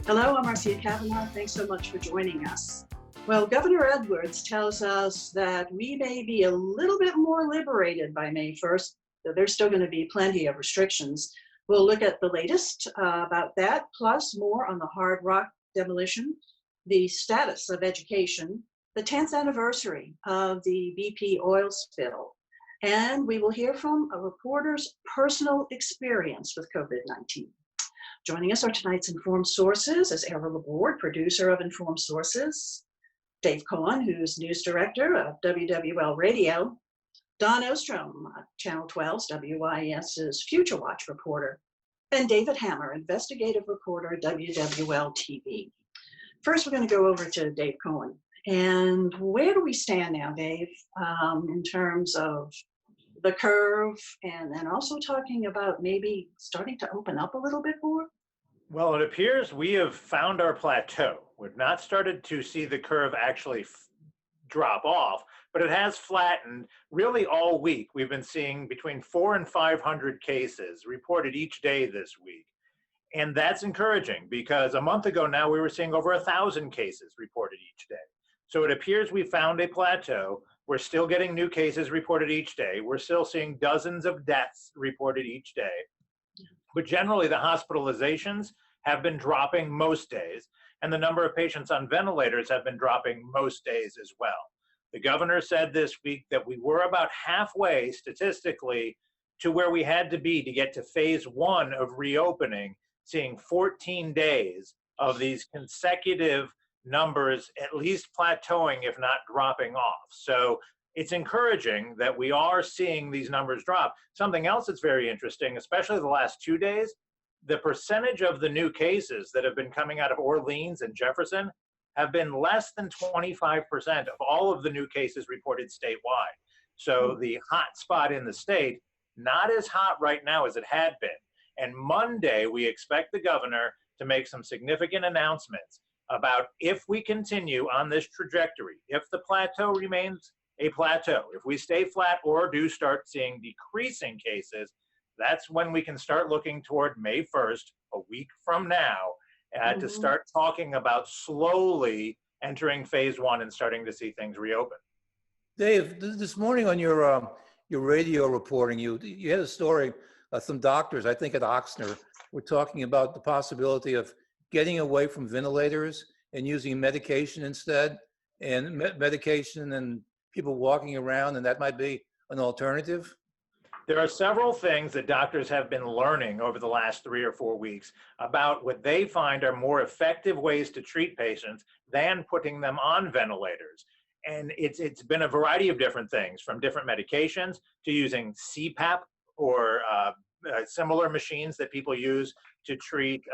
Hello, I'm Marcia Kavanaugh. Thanks so much for joining us. Well, Governor Edwards tells us that we may be a little bit more liberated by May 1st, though there's still going to be plenty of restrictions. We'll look at the latest about that, plus more on the Hard Rock demolition, the status of education, the 10th anniversary of the BP oil spill, and we will hear from a reporter's personal experience with COVID-19. Joining us are tonight's Informed Sources as Errol Laborde, producer of Informed Sources, Dave Cohen, who's news director of WWL Radio, Don Ostrom, Channel 12's WYES's Future Watch reporter, and David Hammer, investigative reporter, WWL TV. First, we're going to go over to Dave Cohen. And where do we stand now, Dave, in terms of the curve, and then also talking about maybe starting to open up a little bit more? Well, it appears we have found our plateau. We've not started to see the curve actually drop off, but it has flattened really all week. We've been seeing between 400 and 500 cases reported each day this week. And that's encouraging because a month ago now we were seeing over 1,000 cases reported each day. So it appears we found a plateau. We're still getting new cases reported each day. We're still seeing dozens of deaths reported each day. But generally, the hospitalizations have been dropping most days, and the number of patients on ventilators have been dropping most days as well. The governor said this week that we were about halfway statistically to where we had to be to get to phase one of reopening, seeing 14 days of these consecutive numbers at least plateauing, if not dropping off. So it's encouraging that we are seeing these numbers drop. Something else that's very interesting, especially the last 2 days, the percentage of the new cases that have been coming out of Orleans and Jefferson have been less than 25% of all of the new cases reported statewide. So the hot spot in the state, not as hot right now as it had been. And Monday, we expect the governor to make some significant announcements about if we continue on this trajectory, if the plateau remains a plateau, if we stay flat or do start seeing decreasing cases, that's when we can start looking toward May 1st, a week from now, to start talking about slowly entering phase one and starting to see things reopen. Dave, this morning on your radio reporting, you had a story. Some doctors, I think at Oxner, were talking about the possibility of getting away from ventilators and using medication instead, and medication and people walking around, and that might be an alternative? There are several things that doctors have been learning over the last 3 or 4 weeks about what they find are more effective ways to treat patients than putting them on ventilators. And it's been a variety of different things, from different medications to using CPAP or similar machines that people use to treat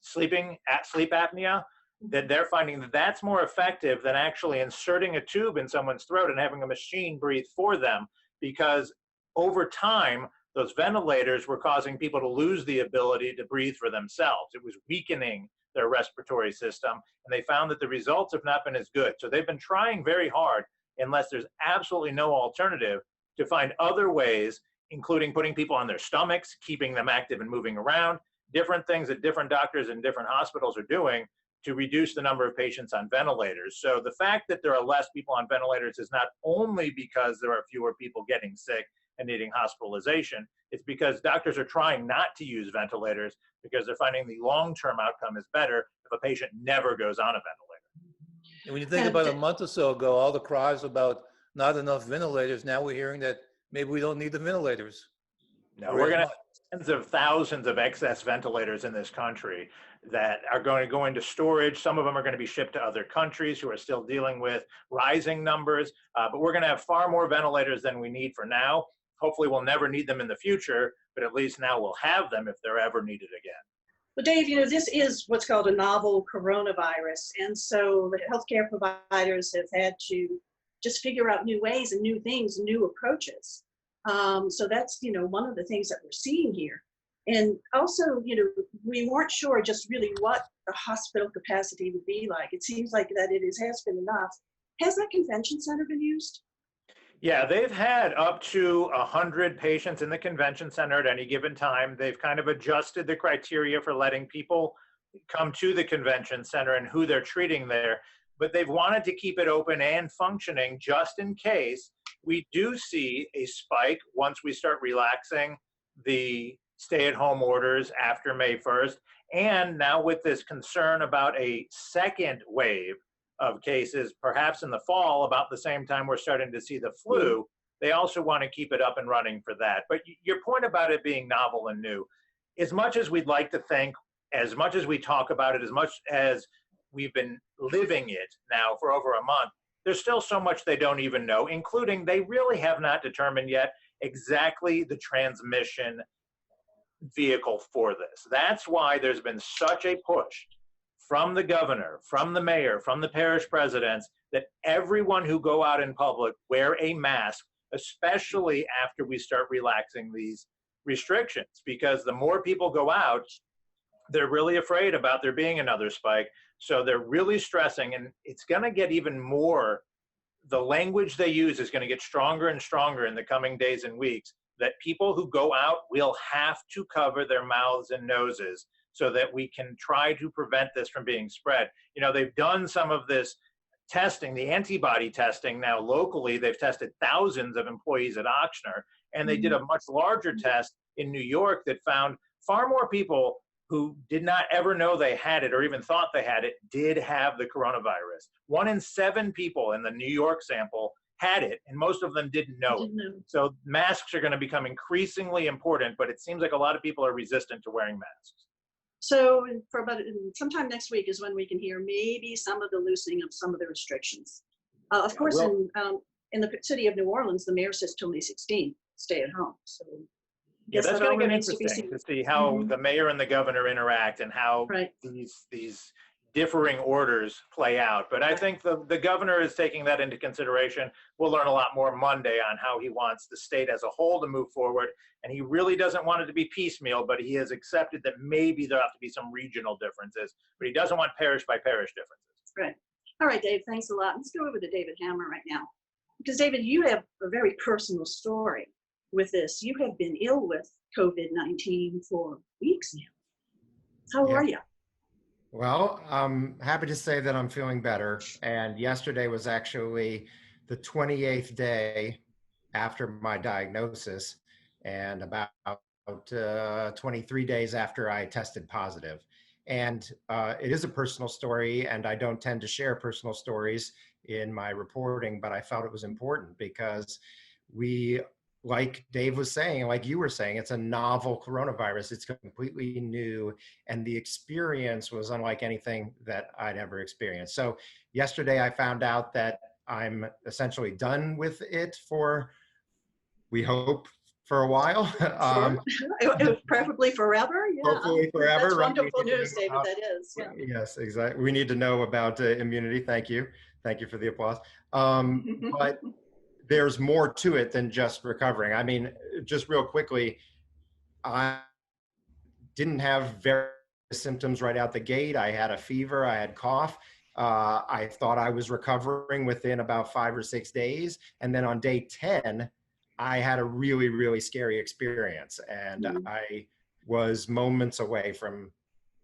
sleep apnea, that they're finding that that's more effective than actually inserting a tube in someone's throat and having a machine breathe for them, because over time, those ventilators were causing people to lose the ability to breathe for themselves. It was weakening their respiratory system, and they found that the results have not been as good. So they've been trying very hard, unless there's absolutely no alternative, to find other ways, including putting people on their stomachs, keeping them active and moving around, different things that different doctors in different hospitals are doing to reduce the number of patients on ventilators. So the fact that there are less people on ventilators is not only because there are fewer people getting sick and needing hospitalization, it's because doctors are trying not to use ventilators because they're finding the long-term outcome is better if a patient never goes on a ventilator. And when you think about a month or so ago, all the cries about not enough ventilators, now we're hearing that maybe we don't need the ventilators. No, we're going to have tens of thousands of excess ventilators in this country that are going to go into storage. Some of them are going to be shipped to other countries who are still dealing with rising numbers, but we're going to have far more ventilators than we need for now. Hopefully we'll never need them in the future, but at least now we'll have them if they're ever needed again. Well, Dave, this is what's called a novel coronavirus. And so the healthcare providers have had to just figure out new ways and new things, new approaches. So that's, one of the things that we're seeing here. And also, we weren't sure just really what the hospital capacity would be like. It seems like that has been enough. Has that convention center been used? Yeah, they've had up to 100 patients in the convention center at any given time. They've kind of adjusted the criteria for letting people come to the convention center and who they're treating there. But they've wanted to keep it open and functioning just in case we do see a spike once we start relaxing the stay-at-home orders after May 1st. And now with this concern about a second wave of cases, perhaps in the fall, about the same time we're starting to see the flu, they also want to keep it up and running for that. But your point about it being novel and new, as much as we'd like to think, as much as we talk about it, as much as we've been living it now for over a month, there's still so much they don't even know, including they really have not determined yet exactly the transmission vehicle for this. That's why there's been such a push from the governor, from the mayor, from the parish presidents, that everyone who go out in public wear a mask, especially after we start relaxing these restrictions, because the more people go out, they're really afraid about there being another spike. So they're really stressing, and it's going to get even more, the language they use is going to get stronger and stronger in the coming days and weeks, that people who go out will have to cover their mouths and noses so that we can try to prevent this from being spread. You know, they've done some of this testing, the antibody testing now locally. They've tested thousands of employees at Ochsner, and they did a much larger test in New York that found far more people who did not ever know they had it or even thought they had it did have the coronavirus. 1 in 7 people in the New York sample had it, and most of them didn't know it. So masks are going to become increasingly important, but it seems like a lot of people are resistant to wearing masks. So for about sometime next week is when we can hear maybe some of the loosening of some of the restrictions. Of course, in the city of New Orleans, the mayor says till May 16th, stay at home. So yeah, that's going to get interesting to see how the mayor and the governor interact and how these differing orders play out. But I think the governor is taking that into consideration. We'll learn a lot more Monday on how he wants the state as a whole to move forward. And he really doesn't want it to be piecemeal, but he has accepted that maybe there'll have to be some regional differences, but he doesn't want parish by parish differences. Right. All right, Dave, thanks a lot. Let's go over to David Hammer right now. Because David, you have a very personal story with this. You have been ill with COVID-19 for weeks now. How are you? Well, I'm happy to say that I'm feeling better. And yesterday was actually the 28th day after my diagnosis and about 23 days after I tested positive. And it is a personal story, and I don't tend to share personal stories in my reporting, but I felt it was important because we, like Dave was saying, like you were saying, it's a novel coronavirus. It's completely new, and the experience was unlike anything that I'd ever experienced. So yesterday I found out that I'm essentially done with it for, we hope, for a while. Preferably forever. Yeah. Hopefully forever. That's Right? wonderful news, David, that is. Yeah. Yes, exactly. We need to know about immunity. Thank you. Thank you for the applause. But there's more to it than just recovering. I mean, just real quickly, I didn't have very symptoms right out the gate. I had a fever, I had cough. I thought I was recovering within about 5 or 6 days. And then on day 10, I had a really, really scary experience. And I was moments away from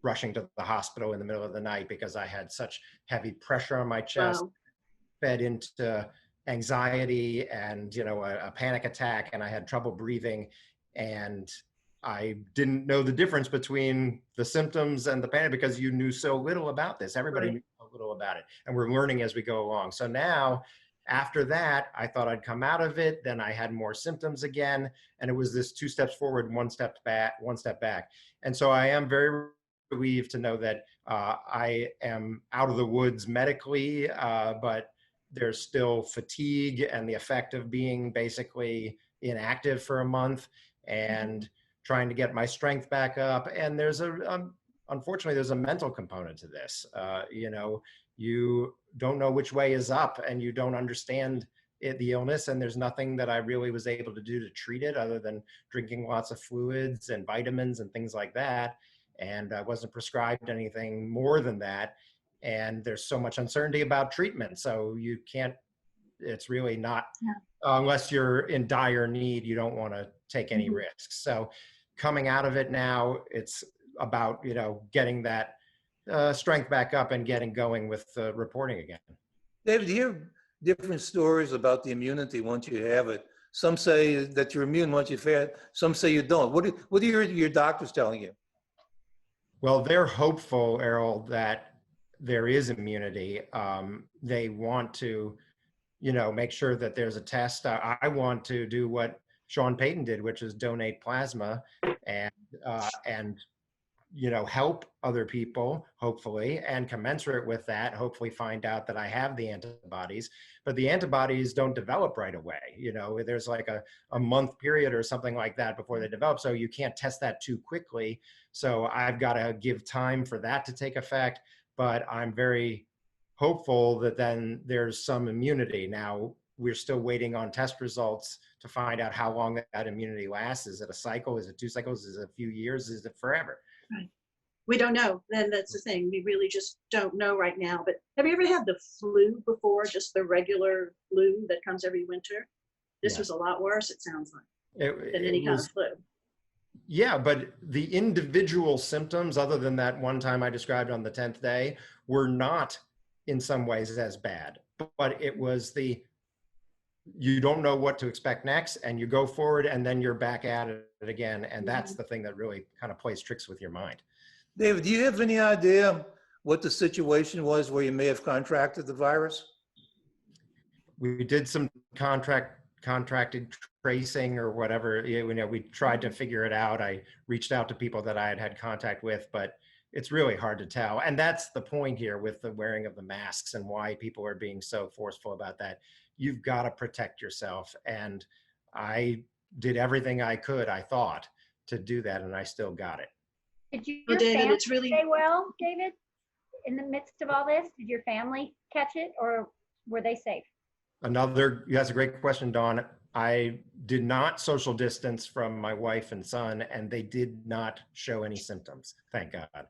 rushing to the hospital in the middle of the night because I had such heavy pressure on my chest, fed into anxiety and, you know, a panic attack, and I had trouble breathing, and I didn't know the difference between the symptoms and the panic because you knew so little about this. Everybody knew so little about it, and we're learning as we go along. So now, after that, I thought I'd come out of it. Then I had more symptoms again, and it was this 2 steps forward, 1 step back, 1 step back. And so I am very relieved to know that I am out of the woods medically, but there's still fatigue and the effect of being basically inactive for a month and trying to get my strength back up. And there's unfortunately, there's a mental component to this. You know, you don't know which way is up and you don't understand the illness. And there's nothing that I really was able to do to treat it other than drinking lots of fluids and vitamins and things like that. And I wasn't prescribed anything more than that. And there's so much uncertainty about treatment. So you can't, it's really not, unless you're in dire need, you don't want to take any risks. So coming out of it now, it's about, you know, getting that strength back up and getting going with reporting again. David, do you hear different stories about the immunity once you have it? Some say that you're immune once you've had it. Some say you don't. What are your doctors telling you? Well, they're hopeful, Errol, that there is immunity. They want to, make sure that there's a test. I want to do what Sean Payton did, which is donate plasma and help other people, hopefully, and commensurate with that, hopefully find out that I have the antibodies. But the antibodies don't develop right away. There's like a month period or something like that before they develop. So you can't test that too quickly. So I've got to give time for that to take effect. But I'm very hopeful that then there's some immunity. Now, we're still waiting on test results to find out how long that immunity lasts. Is it a cycle? Is it 2 cycles? Is it a few years? Is it forever? Right. We don't know. Then that's the thing. We really just don't know right now. But have you ever had the flu before? Just the regular flu that comes every winter? This was a lot worse, it sounds like, than any kind of flu. Yeah, but the individual symptoms, other than that one time I described on the 10th day, were not in some ways as bad. But it was you don't know what to expect next, and you go forward, and then you're back at it again. And that's the thing that really kind of plays tricks with your mind. David, do you have any idea what the situation was where you may have contracted the virus? We did some contracted tracing or whatever. We tried to figure it out. I reached out to people that I had contact with, but it's really hard to tell. And that's the point here with the wearing of the masks and why people are being so forceful about that. You've got to protect yourself. And I did everything I could, I thought, to do that, and I still got it. Did Well, your David, family it's really stay well, David? In the midst of all this, did your family catch it, or were they safe? That's a great question, Dawn. I did not social distance from my wife and son, and they did not show any symptoms. Thank God.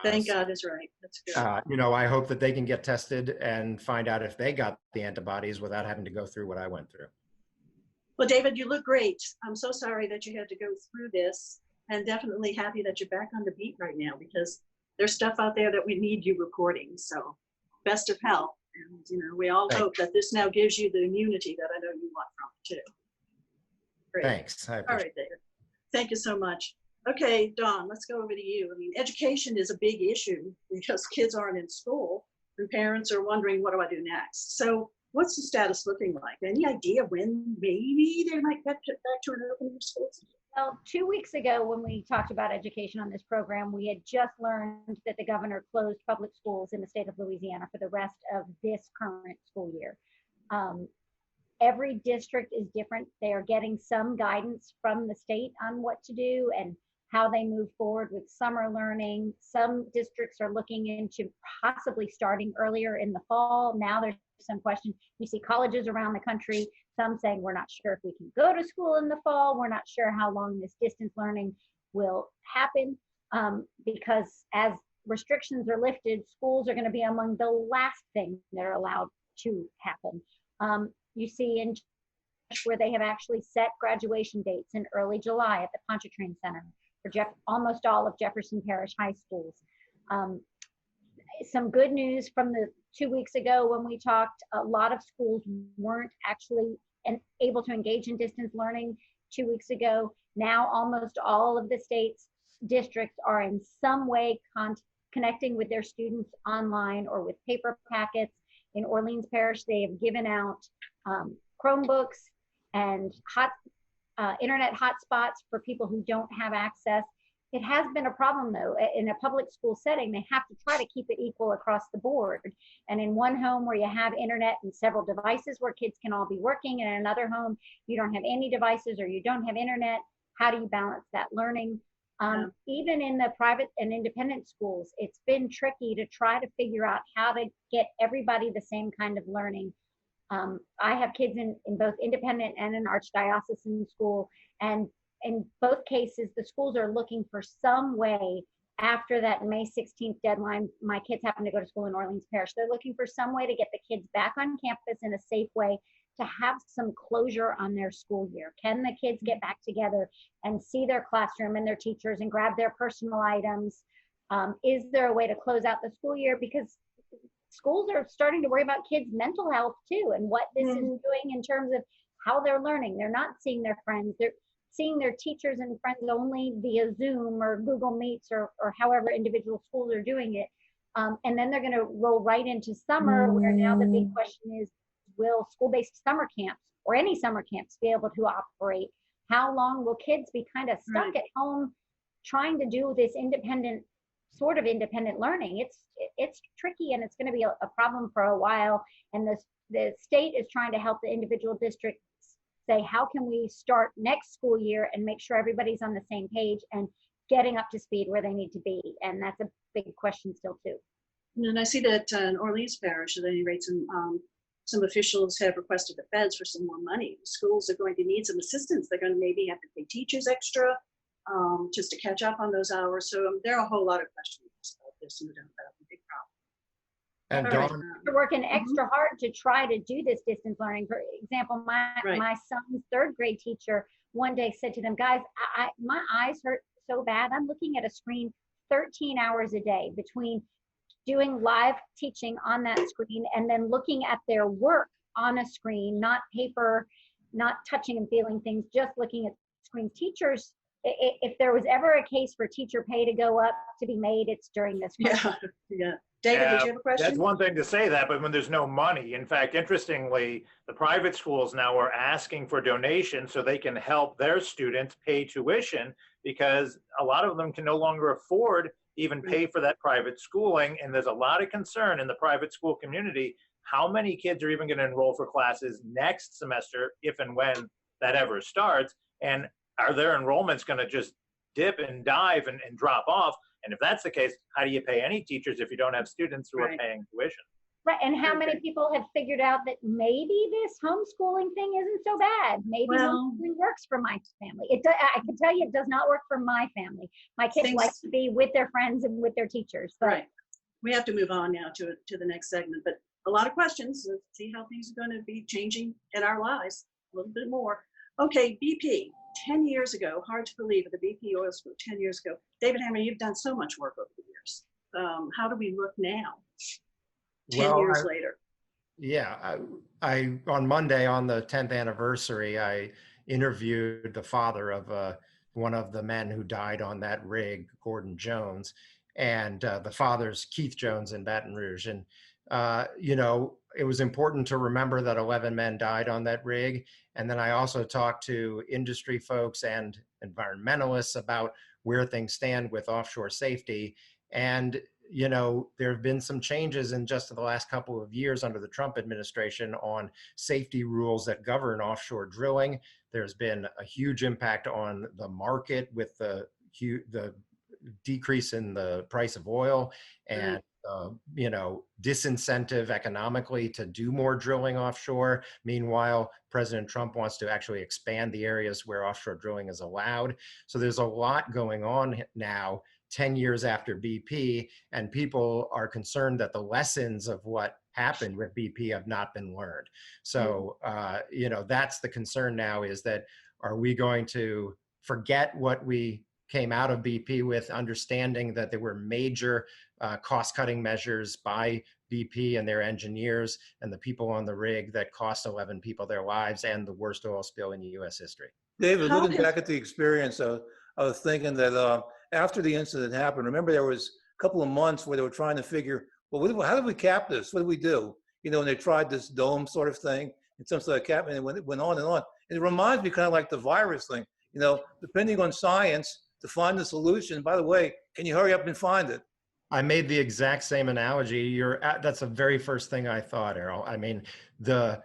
thank God is right. That's good. I hope that they can get tested and find out if they got the antibodies without having to go through what I went through. Well, David, you look great. I'm so sorry that you had to go through this, and definitely happy that you're back on the beat right now, because there's stuff out there that we need you reporting. So best of health. And, we all hope that this now gives you the immunity that I know you want from it too. Great. Thanks. All right, David. Thank you so much. Okay, Dawn, let's go over to you. I mean, education is a big issue because kids aren't in school and parents are wondering, what do I do next? So what's the status looking like? Any idea when maybe they might get back to an opening of schools? Well, 2 weeks ago when we talked about education on this program, we had just learned that the governor closed public schools in the state of Louisiana for the rest of this current school year. Every district is different. They are getting some guidance from the state on what to do and how they move forward with summer learning. Some districts are looking into possibly starting earlier in the fall. Now there's some questions. You see colleges around the country, some saying we're not sure if we can go to school in the fall. We're not sure how long this distance learning will happen because as restrictions are lifted, schools are going to be among the last things that are allowed to happen. You see in where they have actually set graduation dates in early July at the Pontchartrain Center for almost all of Jefferson Parish high schools. Some good news from the 2 weeks ago when we talked, a lot of schools weren't actually able to engage in distance learning 2 weeks ago. Now almost all of the state's districts are in some way connecting with their students online or with paper packets. In Orleans Parish, they have given out Chromebooks and internet hotspots for people who don't have access. It has been a problem though. In a public school setting, they have to try to keep it equal across the board. And in one home where you have internet and several devices where kids can all be working, and in another home, you don't have any devices or you don't have internet, how do you balance that learning? Even in the private and independent schools, it's been tricky to try to figure out how to get everybody the same kind of learning. I have kids in both independent and an archdiocesan school, and in both cases, the schools are looking for some way after that May 16th deadline. My kids happen to go to school in Orleans Parish. They're looking for some way to get the kids back on campus in a safe way to have some closure on their school year. Can the kids get back together and see their classroom and their teachers and grab their personal items? Is there a way to close out the school year? Because schools are starting to worry about kids' mental health too, and what this is doing in terms of how they're learning. They're not seeing their friends. They're seeing their teachers and friends only via Zoom or Google Meets or however individual schools are doing it. And then they're going to roll right into summer, where now the big question is, will school-based summer camps or any summer camps be able to operate? How long will kids be kind of stuck at home trying to do this independent learning? It's tricky, and it's going to be a problem for a while. And the state is trying to help the individual districts say, how can we start next school year and make sure everybody's on the same page and getting up to speed where they need to be? And that's a big question still too. And I see that in Orleans Parish, at any rate, some officials have requested the feds for some more money. The schools are going to need some assistance. They're going to maybe have to pay teachers extra just to catch up on those hours. So there are a whole lot of questions about this, no doubt about it. Big problem. And Dawn, They're working extra hard to try to do this distance learning. For example, my son's third grade teacher one day said to them, guys, my eyes hurt so bad. I'm looking at a screen 13 hours a day between doing live teaching on that screen and then looking at their work on a screen, not paper, not touching and feeling things, just looking at screens. Teachers, if there was ever a case for teacher pay to go up to be made, it's during this crisis. Yeah. David, did you have a question? That's one thing to say that, but when there's no money, in fact, interestingly, the private schools now are asking for donations so they can help their students pay tuition, because a lot of them can no longer afford even pay for that private schooling. And there's a lot of concern in the private school community, how many kids are even going to enroll for classes next semester, if and when that ever starts, and are their enrollments going to just dip and dive and drop off? And if that's the case, how do you pay any teachers if you don't have students who are paying tuition? Right, and how many people have figured out that maybe this homeschooling thing isn't so bad? Maybe homeschooling works for my family. I can tell you it does not work for my family. My kids like to be with their friends and with their teachers. But. Right. We have to move on now to the next segment, but a lot of questions. Let's see how things are going to be changing in our lives a little bit more. Okay, BP. 10 years ago, hard to believe, at the BP oil spill 10 years ago. David Hammer, you've done so much work over the years. How do we look now, 10 years later? Yeah, I on Monday, on the 10th anniversary, I interviewed the father of one of the men who died on that rig, Gordon Jones, and the father's Keith Jones in Baton Rouge. And, it was important to remember that 11 men died on that rig. And then I also talked to industry folks and environmentalists about where things stand with offshore safety. And, there have been some changes in just the last couple of years under the Trump administration on safety rules that govern offshore drilling. There's been a huge impact on the market with the decrease in the price of oil and disincentive economically to do more drilling offshore. Meanwhile, President Trump wants to actually expand the areas where offshore drilling is allowed. So there's a lot going on now, 10 years after BP, and people are concerned that the lessons of what happened with BP have not been learned. So, that's the concern now, is that, are we going to forget what we came out of BP with, understanding that there were major cost-cutting measures by BP and their engineers and the people on the rig that cost 11 people their lives and the worst oil spill in U.S. history. David, looking back at the experience, I was thinking that after the incident happened, remember there was a couple of months where they were trying to figure, well, how did we cap this? What did we do? And they tried this dome sort of thing and some sort of cap, and it went on and on. And it reminds me kind of like the virus thing, depending on science, to find the solution. By the way, can you hurry up and find it? I made the exact same analogy. That's the very first thing I thought, Errol. I mean, the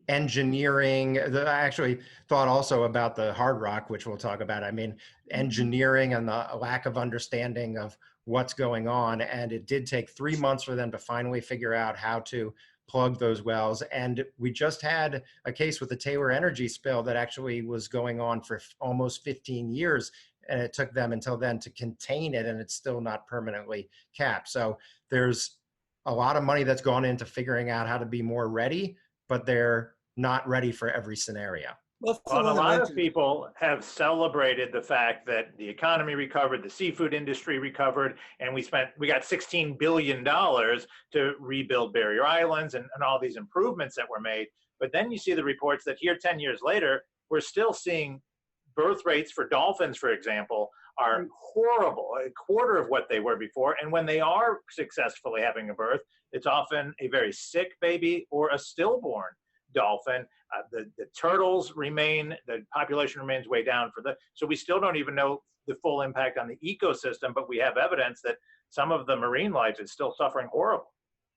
engineering, I actually thought also about the hard rock, which we'll talk about. I mean, engineering and the lack of understanding of what's going on. And it did take 3 months for them to finally figure out how to plug those wells. And we just had a case with the Taylor Energy spill that actually was going on for almost 15 years. And it took them until then to contain it, and it's still not permanently capped. So there's a lot of money that's gone into figuring out how to be more ready, but they're not ready for every scenario. Well, Well, and a want to lot of mention, people have celebrated the fact that the economy recovered, the seafood industry recovered, and we got $16 billion to rebuild barrier islands and all these improvements that were made. But then you see the reports that here 10 years later, we're still seeing birth rates for dolphins, for example, are horrible, a quarter of what they were before. And when they are successfully having a birth, it's often a very sick baby or a stillborn dolphin. The turtles remain, the population remains way down for the, so we still don't even know the full impact on the ecosystem, but we have evidence that some of the marine life is still suffering horribly.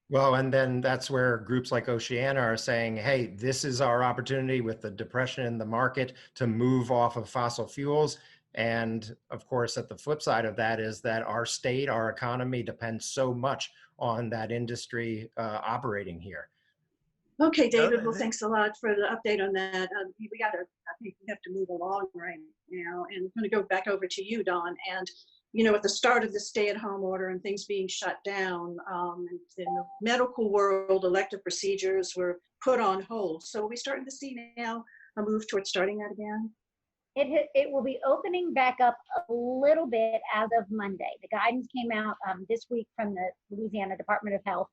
Well, and then that's where groups like Oceana are saying, hey, this is our opportunity with the depression in the market to move off of fossil fuels. And of course, at the flip side of that is that our state, our economy depends so much on that industry operating here. Okay, No, David, well, thanks a lot for the update on that. I think we have to move along right now. And I'm going to go back over to you, Dawn. And, you know, at the start of the stay-at-home order and things being shut down, in the medical world, elective procedures were put on hold. So are we starting to see now a move towards starting that again? It will be opening back up a little bit as of Monday. The guidance came out this week from the Louisiana Department of Health.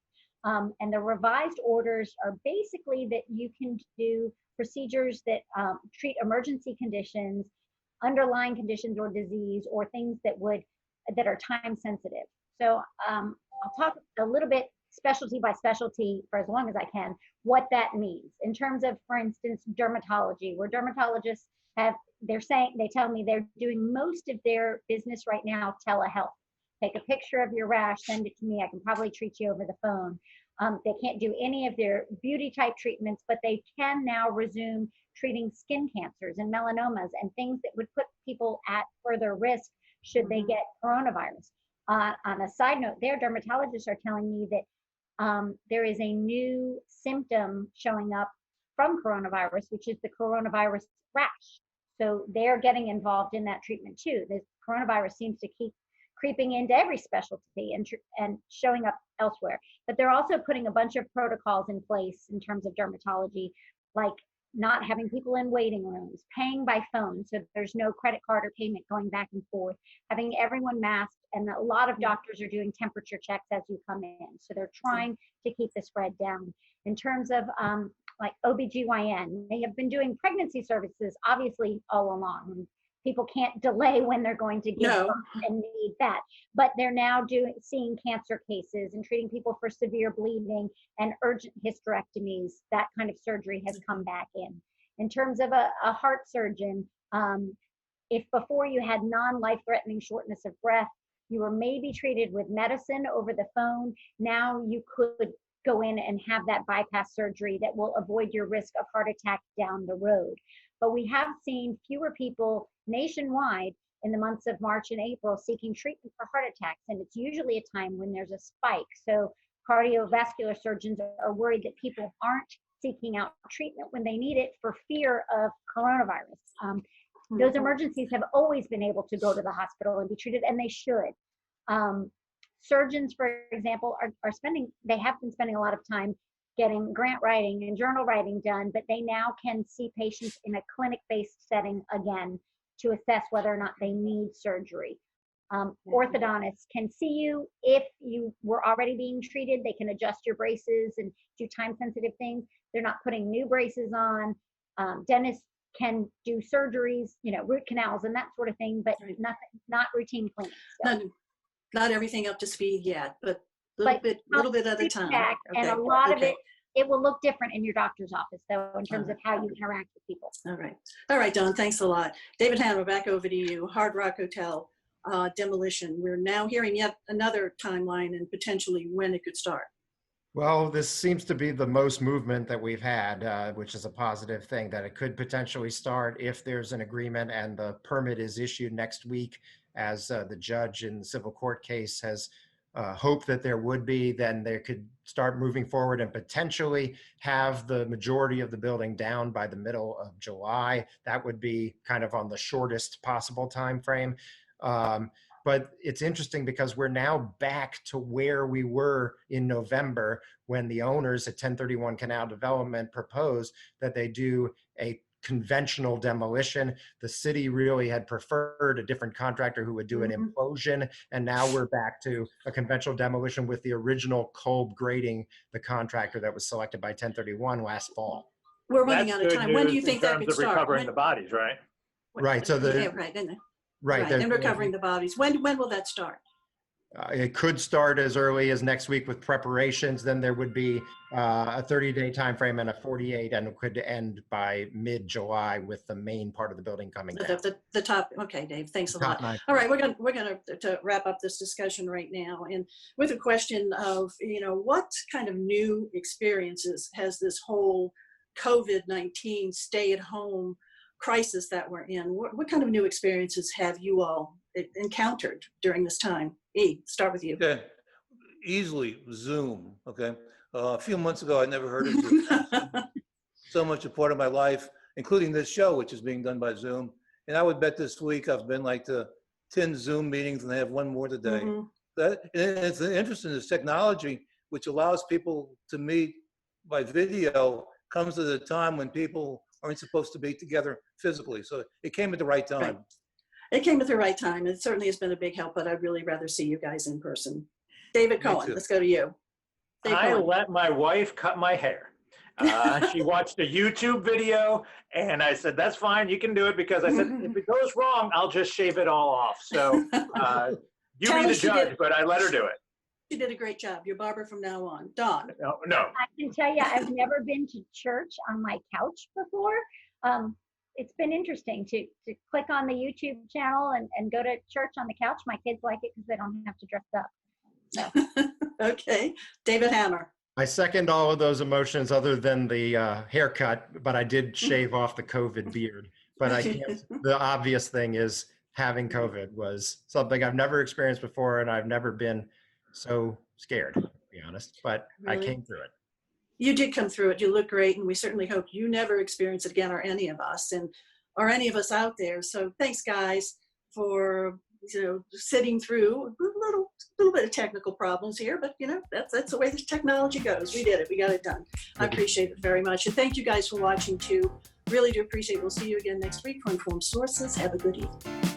And the revised orders are basically that you can do procedures that treat emergency conditions, underlying conditions or disease, or things that are time sensitive. So I'll talk a little bit specialty by specialty for as long as I can, what that means in terms of, for instance, dermatology, where dermatologists they tell me they're doing most of their business right now telehealth. Take a picture of your rash, send it to me. I can probably treat you over the phone. They can't do any of their beauty type treatments, but they can now resume treating skin cancers and melanomas and things that would put people at further risk should they get coronavirus. On a side note, their dermatologists are telling me that there is a new symptom showing up from coronavirus, which is the coronavirus rash. So they're getting involved in that treatment too. The coronavirus seems to keep creeping into every specialty and showing up elsewhere. But they're also putting a bunch of protocols in place in terms of dermatology, like not having people in waiting rooms, paying by phone, so there's no credit card or payment going back and forth, having everyone masked, and a lot of doctors are doing temperature checks as you come in. So they're trying to keep the spread down. In terms of like OBGYN, they have been doing pregnancy services, obviously, all along. People can't delay when they're going to give birth and need that. But they're now seeing cancer cases and treating people for severe bleeding and urgent hysterectomies. That kind of surgery has come back in. In terms of a heart surgeon, if before you had non-life-threatening shortness of breath, you were maybe treated with medicine over the phone, now you could go in and have that bypass surgery that will avoid your risk of heart attack down the road. But we have seen fewer people nationwide in the months of March and April seeking treatment for heart attacks. And it's usually a time when there's a spike. So cardiovascular surgeons are worried that people aren't seeking out treatment when they need it for fear of coronavirus. Those emergencies have always been able to go to the hospital and be treated, and they should. Surgeons, for example, they have been spending a lot of time getting grant writing and journal writing done, but they now can see patients in a clinic-based setting again to assess whether or not they need surgery. Orthodontists can see you if you were already being treated. They can adjust your braces and do time-sensitive things. They're not putting new braces on. Dentists can do surgeries, root canals and that sort of thing, but not routine cleaning. So. Not everything up to speed yet, but little bit at a time. And a lot of it will look different in your doctor's office, though, in terms of how you interact with people. All right, Dawn, thanks a lot. David Hanna, back over to you. Hard Rock Hotel demolition. We're now hearing yet another timeline and potentially when it could start. Well, this seems to be the most movement that we've had, which is a positive thing, that it could potentially start if there's an agreement and the permit is issued next week, as the judge in the civil court case has hoped that there would be. Then they could start moving forward and potentially have the majority of the building down by the middle of July. That would be kind of on the shortest possible time frame. But it's interesting because we're now back to where we were in November when the owners at 1031 Canal Development proposed that they do a conventional demolition. The city really had preferred a different contractor who would do an implosion. And now we're back to a conventional demolition with the original Kolb Grading, the contractor that was selected by 1031 last fall. We're running That's out of good time. When do you news think in that terms could of start? recovering When- the bodies, right? Right. So Yeah, right. And, right. and recovering the bodies. When will that start? It could start as early as next week with preparations. Then there would be a 30-day time frame and a 48, and it could end by mid-July with the main part of the building coming down. The top. Okay, Dave. Thanks a lot. Top nine. All right, we're gonna to wrap up this discussion right now, and with a question of what kind of new experiences has this whole COVID-19 stay-at-home crisis that we're in? What kind of new experiences have you all encountered during this time? E, start with you. Okay, easily Zoom. Okay, a few months ago I never heard of Zoom. So much a part of my life, including this show, which is being done by Zoom. And I would bet this week I've been like to 10 Zoom meetings, and I have one more today. And it's interesting, this technology, which allows people to meet by video, comes at a time when people aren't supposed to be together physically. So it came at the right time. Right. It came at the right time. It certainly has been a big help, but I'd really rather see you guys in person. David Cohen, let's go to you. Dave I Cohen. let my wife cut my hair. She watched a YouTube video, and I said, that's fine, you can do it, because I said, if it goes wrong, I'll just shave it all off. So you Tell be her the she judge, did. but I let her do it. You did a great job. You're barber from now on. Dawn. No. I can tell you, I've never been to church on my couch before. It's been interesting to click on the YouTube channel and go to church on the couch. My kids like it because they don't have to dress up. Okay. David Hammer. I second all of those emotions other than the haircut, but I did shave off the COVID beard. But I can't, the obvious thing is having COVID was something I've never experienced before, and I've never been so scared, to be honest, but I Really? came through it. You did come through it. You look great, and we certainly hope you never experience it again, or any of us, or any of us out there. So thanks, guys, for sitting through a little bit of technical problems here, but that's the way this technology goes. We did it. We got it done. I appreciate it very much, and thank you guys for watching too. Really do appreciate it. We'll see you again next week for Informed Sources. Have a good evening.